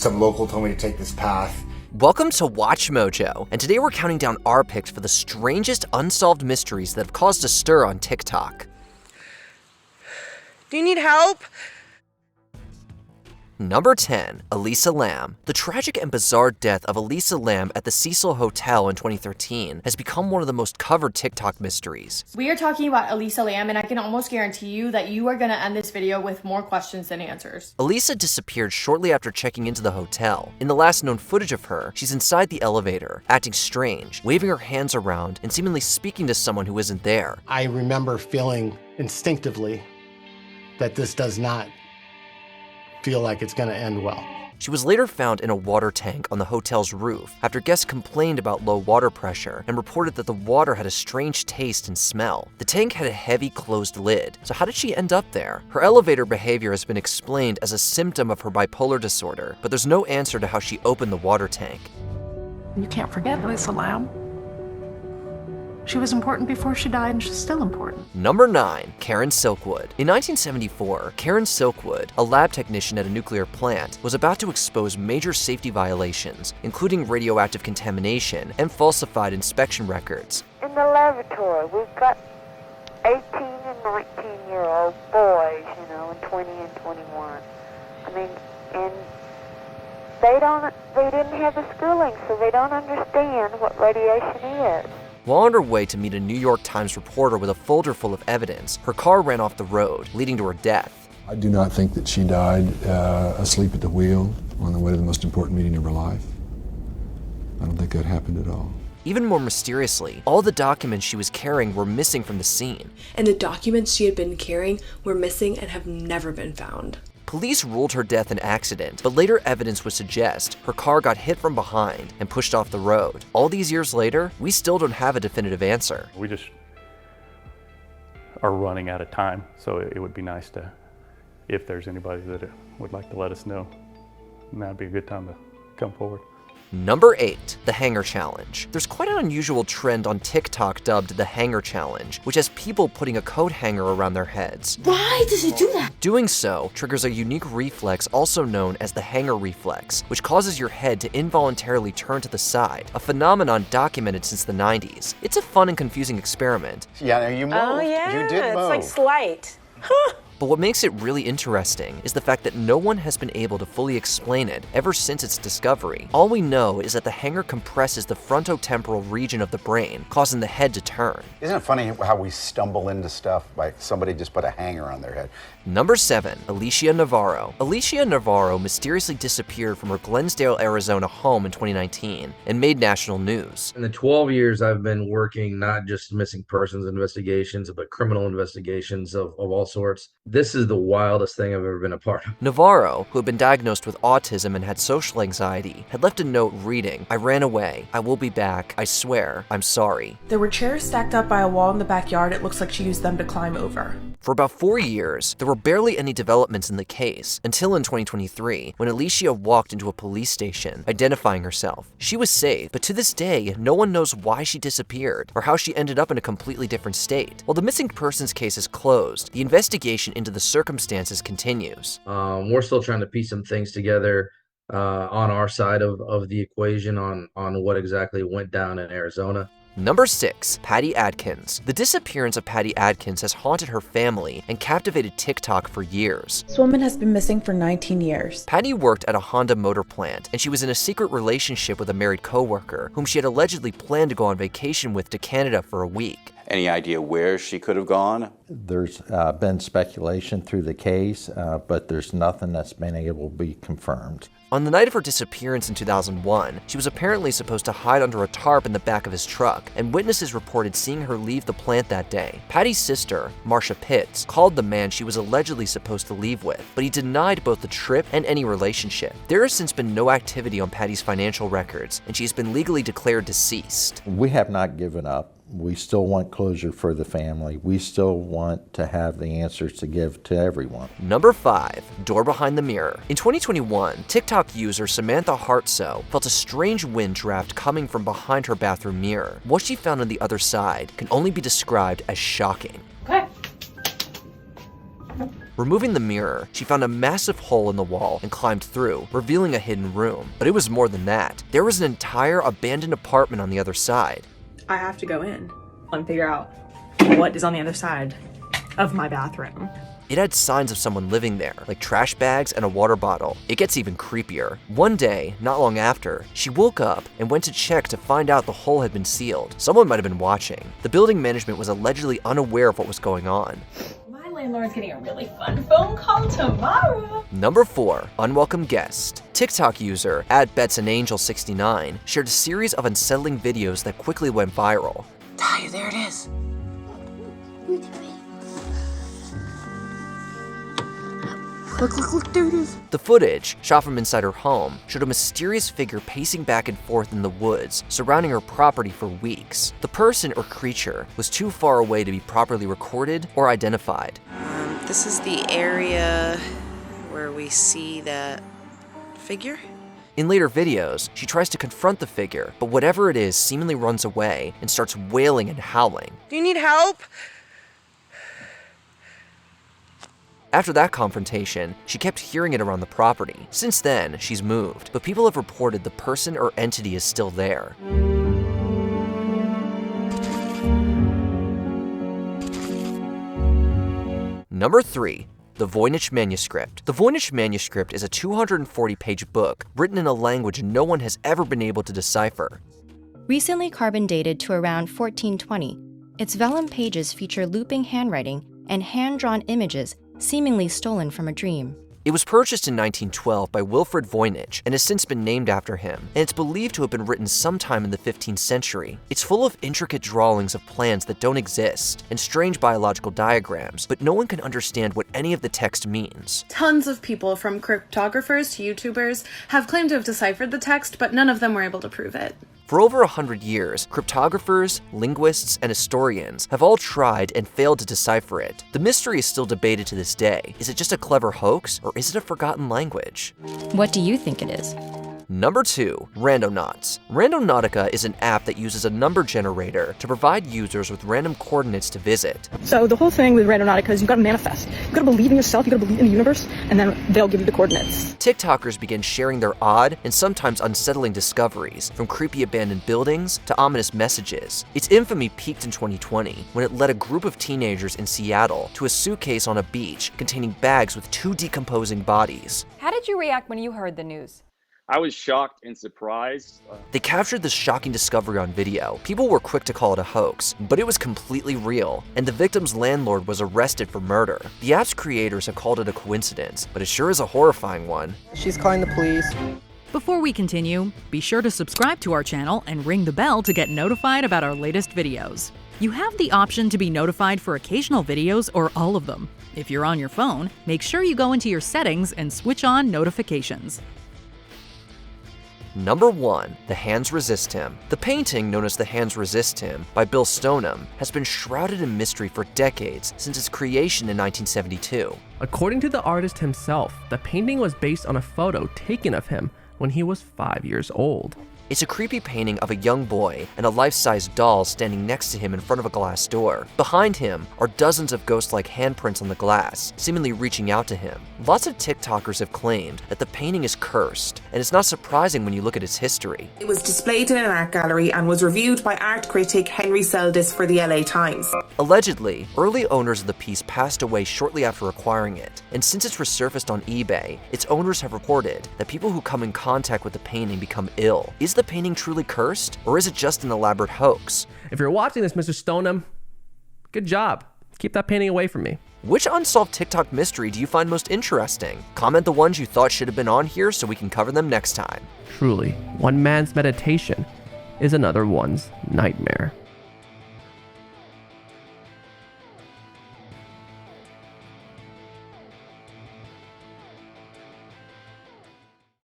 Some local told me to take this path. Welcome to Watch Mojo, and today we're counting down our picks for the strangest unsolved mysteries that have caused a stir on TikTok. Do you need help? Number 10, Elisa Lam. The tragic and bizarre death of Elisa Lam at the Cecil Hotel in 2013 has become one of the most covered TikTok mysteries. We are talking about Elisa Lam, and I can almost guarantee you that you are going to end this video with more questions than answers. Elisa disappeared shortly after checking into the hotel. In the last known footage of her, she's inside the elevator, acting strange, waving her hands around, and seemingly speaking to someone who isn't there. I remember feeling instinctively that this does not feel like it's going to end well. She was later found in a water tank on the hotel's roof after guests complained about low water pressure and reported that the water had a strange taste and smell. The tank had a heavy closed lid, so how did she end up there? Her elevator behavior has been explained as a symptom of her bipolar disorder, but there's no answer to how she opened the water tank. You can't forget Elisa Lam. She was important before she died, and she's still important. Number 9, Karen Silkwood. In 1974, Karen Silkwood, a lab technician at a nuclear plant, was about to expose major safety violations, including radioactive contamination and falsified inspection records. In the laboratory, we've got 18 and 19-year-old boys, and 20 and 21. And they didn't have the schooling, so they don't understand what radiation is. While on her way to meet a New York Times reporter with a folder full of evidence, her car ran off the road, leading to her death. I do not think that she died asleep at the wheel on the way to the most important meeting of her life. I don't think that happened at all. Even more mysteriously, all the documents she was carrying were missing from the scene. And the documents she had been carrying were missing and have never been found. Police ruled her death an accident, but later evidence would suggest her car got hit from behind and pushed off the road. All these years later, we still don't have a definitive answer. We just are running out of time, so it would be nice to, if there's anybody that would like to let us know, that'd be a good time to come forward. Number 8, the Hanger Challenge. There's quite an unusual trend on TikTok dubbed the Hanger Challenge, which has people putting a coat hanger around their heads. Why does it do that? Doing so triggers a unique reflex also known as the hanger reflex, which causes your head to involuntarily turn to the side, a phenomenon documented since the 90s. It's a fun and confusing experiment. Yeah, you moved. Oh yeah, You did move. it's like slight. But what makes it really interesting is the fact that no one has been able to fully explain it ever since its discovery. All we know is that the hanger compresses the frontotemporal region of the brain, causing the head to turn. Isn't it funny how we stumble into stuff like somebody just put a hanger on their head? Number 7, Alicia Navarro. Alicia Navarro mysteriously disappeared from her Glensdale, Arizona home in 2019 and made national news. In the 12 years I've been working not just missing persons investigations, but criminal investigations of all sorts, this is the wildest thing I've ever been a part of. Navarro, who had been diagnosed with autism and had social anxiety, had left a note reading, "I ran away. I will be back. I swear. I'm sorry." There were chairs stacked up by a wall in the backyard. It looks like she used them to climb over. For about 4 years, there were barely any developments in the case, until in 2023, when Alicia walked into a police station, identifying herself. She was safe, but to this day, no one knows why she disappeared, or how she ended up in a completely different state. While the missing persons case is closed, the investigation into the circumstances continues. We're still trying to piece some things together on our side of the equation on what exactly went down in Arizona. Number 6, Patty Adkins. The disappearance of Patty Adkins has haunted her family and captivated TikTok for years. This woman has been missing for 19 years. Patty worked at a Honda motor plant, and she was in a secret relationship with a married coworker, whom she had allegedly planned to go on vacation with to Canada for a week. Any idea where she could have gone? There's been speculation through the case, but there's nothing that's been able to be confirmed. On the night of her disappearance in 2001, she was apparently supposed to hide under a tarp in the back of his truck, and witnesses reported seeing her leave the plant that day. Patty's sister, Marcia Pitts, called the man she was allegedly supposed to leave with, but he denied both the trip and any relationship. There has since been no activity on Patty's financial records, and she has been legally declared deceased. We have not given up. We still want closure for the family. We still want to have the answers to give to everyone. Number 5, door behind the mirror. In 2021, TikTok user Samantha Hartso felt a strange wind draft coming from behind her bathroom mirror. What she found on the other side can only be described as shocking. Okay. Removing the mirror, she found a massive hole in the wall and climbed through, revealing a hidden room. But it was more than that. There was an entire abandoned apartment on the other side. I have to go in and figure out what is on the other side of my bathroom. It had signs of someone living there, like trash bags and a water bottle. It gets even creepier. One day, not long after, she woke up and went to check to find out the hole had been sealed. Someone might have been watching. The building management was allegedly unaware of what was going on. My landlord's getting a really fun phone call tomorrow. Number 4, unwelcome guest. TikTok user @BetsAnAngel69 shared a series of unsettling videos that quickly went viral. Ty, there it is. Look, there it is. The footage, shot from inside her home, showed a mysterious figure pacing back and forth in the woods, surrounding her property for weeks. The person or creature was too far away to be properly recorded or identified. This is the area where we see that figure. In later videos, she tries to confront the figure, but whatever it is seemingly runs away and starts wailing and howling. Do you need help? After that confrontation, she kept hearing it around the property. Since then, she's moved, but people have reported the person or entity is still there. Number 3. The Voynich Manuscript. The Voynich Manuscript is a 240-page book written in a language no one has ever been able to decipher. Recently carbon dated to around 1420, its vellum pages feature looping handwriting and hand-drawn images seemingly stolen from a dream. It was purchased in 1912 by Wilfred Voynich and has since been named after him, and it's believed to have been written sometime in the 15th century. It's full of intricate drawings of plants that don't exist and strange biological diagrams, but no one can understand what any of the text means. Tons of people, from cryptographers to YouTubers, have claimed to have deciphered the text, but none of them were able to prove it. For over 100 years, cryptographers, linguists, and historians have all tried and failed to decipher it. The mystery is still debated to this day. Is it just a clever hoax, or is it a forgotten language? What do you think it is? Number 2, Randonauts. Randonautica is an app that uses a number generator to provide users with random coordinates to visit. So the whole thing with Randonautica is you gotta manifest. You gotta believe in yourself, you gotta believe in the universe, and then they'll give you the coordinates. TikTokers began sharing their odd and sometimes unsettling discoveries, from creepy abandoned buildings to ominous messages. Its infamy peaked in 2020 when it led a group of teenagers in Seattle to a suitcase on a beach containing bags with 2 decomposing bodies. How did you react when you heard the news? I was shocked and surprised. They captured this shocking discovery on video. People were quick to call it a hoax, but it was completely real, and the victim's landlord was arrested for murder. The app's creators have called it a coincidence, but it sure is a horrifying one. She's calling the police. Before we continue, be sure to subscribe to our channel and ring the bell to get notified about our latest videos. You have the option to be notified for occasional videos or all of them. If you're on your phone, make sure you go into your settings and switch on notifications. Number 1, The Hands Resist Him. The painting, known as The Hands Resist Him by Bill Stoneham, has been shrouded in mystery for decades since its creation in 1972. According to the artist himself, the painting was based on a photo taken of him when he was 5 years old. It's a creepy painting of a young boy and a life-size doll standing next to him in front of a glass door. Behind him are dozens of ghost-like handprints on the glass, seemingly reaching out to him. Lots of TikTokers have claimed that the painting is cursed, and it's not surprising when you look at its history. It was displayed in an art gallery and was reviewed by art critic Henry Seldis for the LA Times. Allegedly, early owners of the piece passed away shortly after acquiring it, and since it's resurfaced on eBay, its owners have reported that people who come in contact with the painting become ill. Is the painting truly cursed, or is it just an elaborate hoax? If you're watching this, Mr. Stoneham, good job. Keep that painting away from me. Which unsolved TikTok mystery do you find most interesting? Comment the ones you thought should have been on here so we can cover them next time. Truly, one man's meditation is another one's nightmare.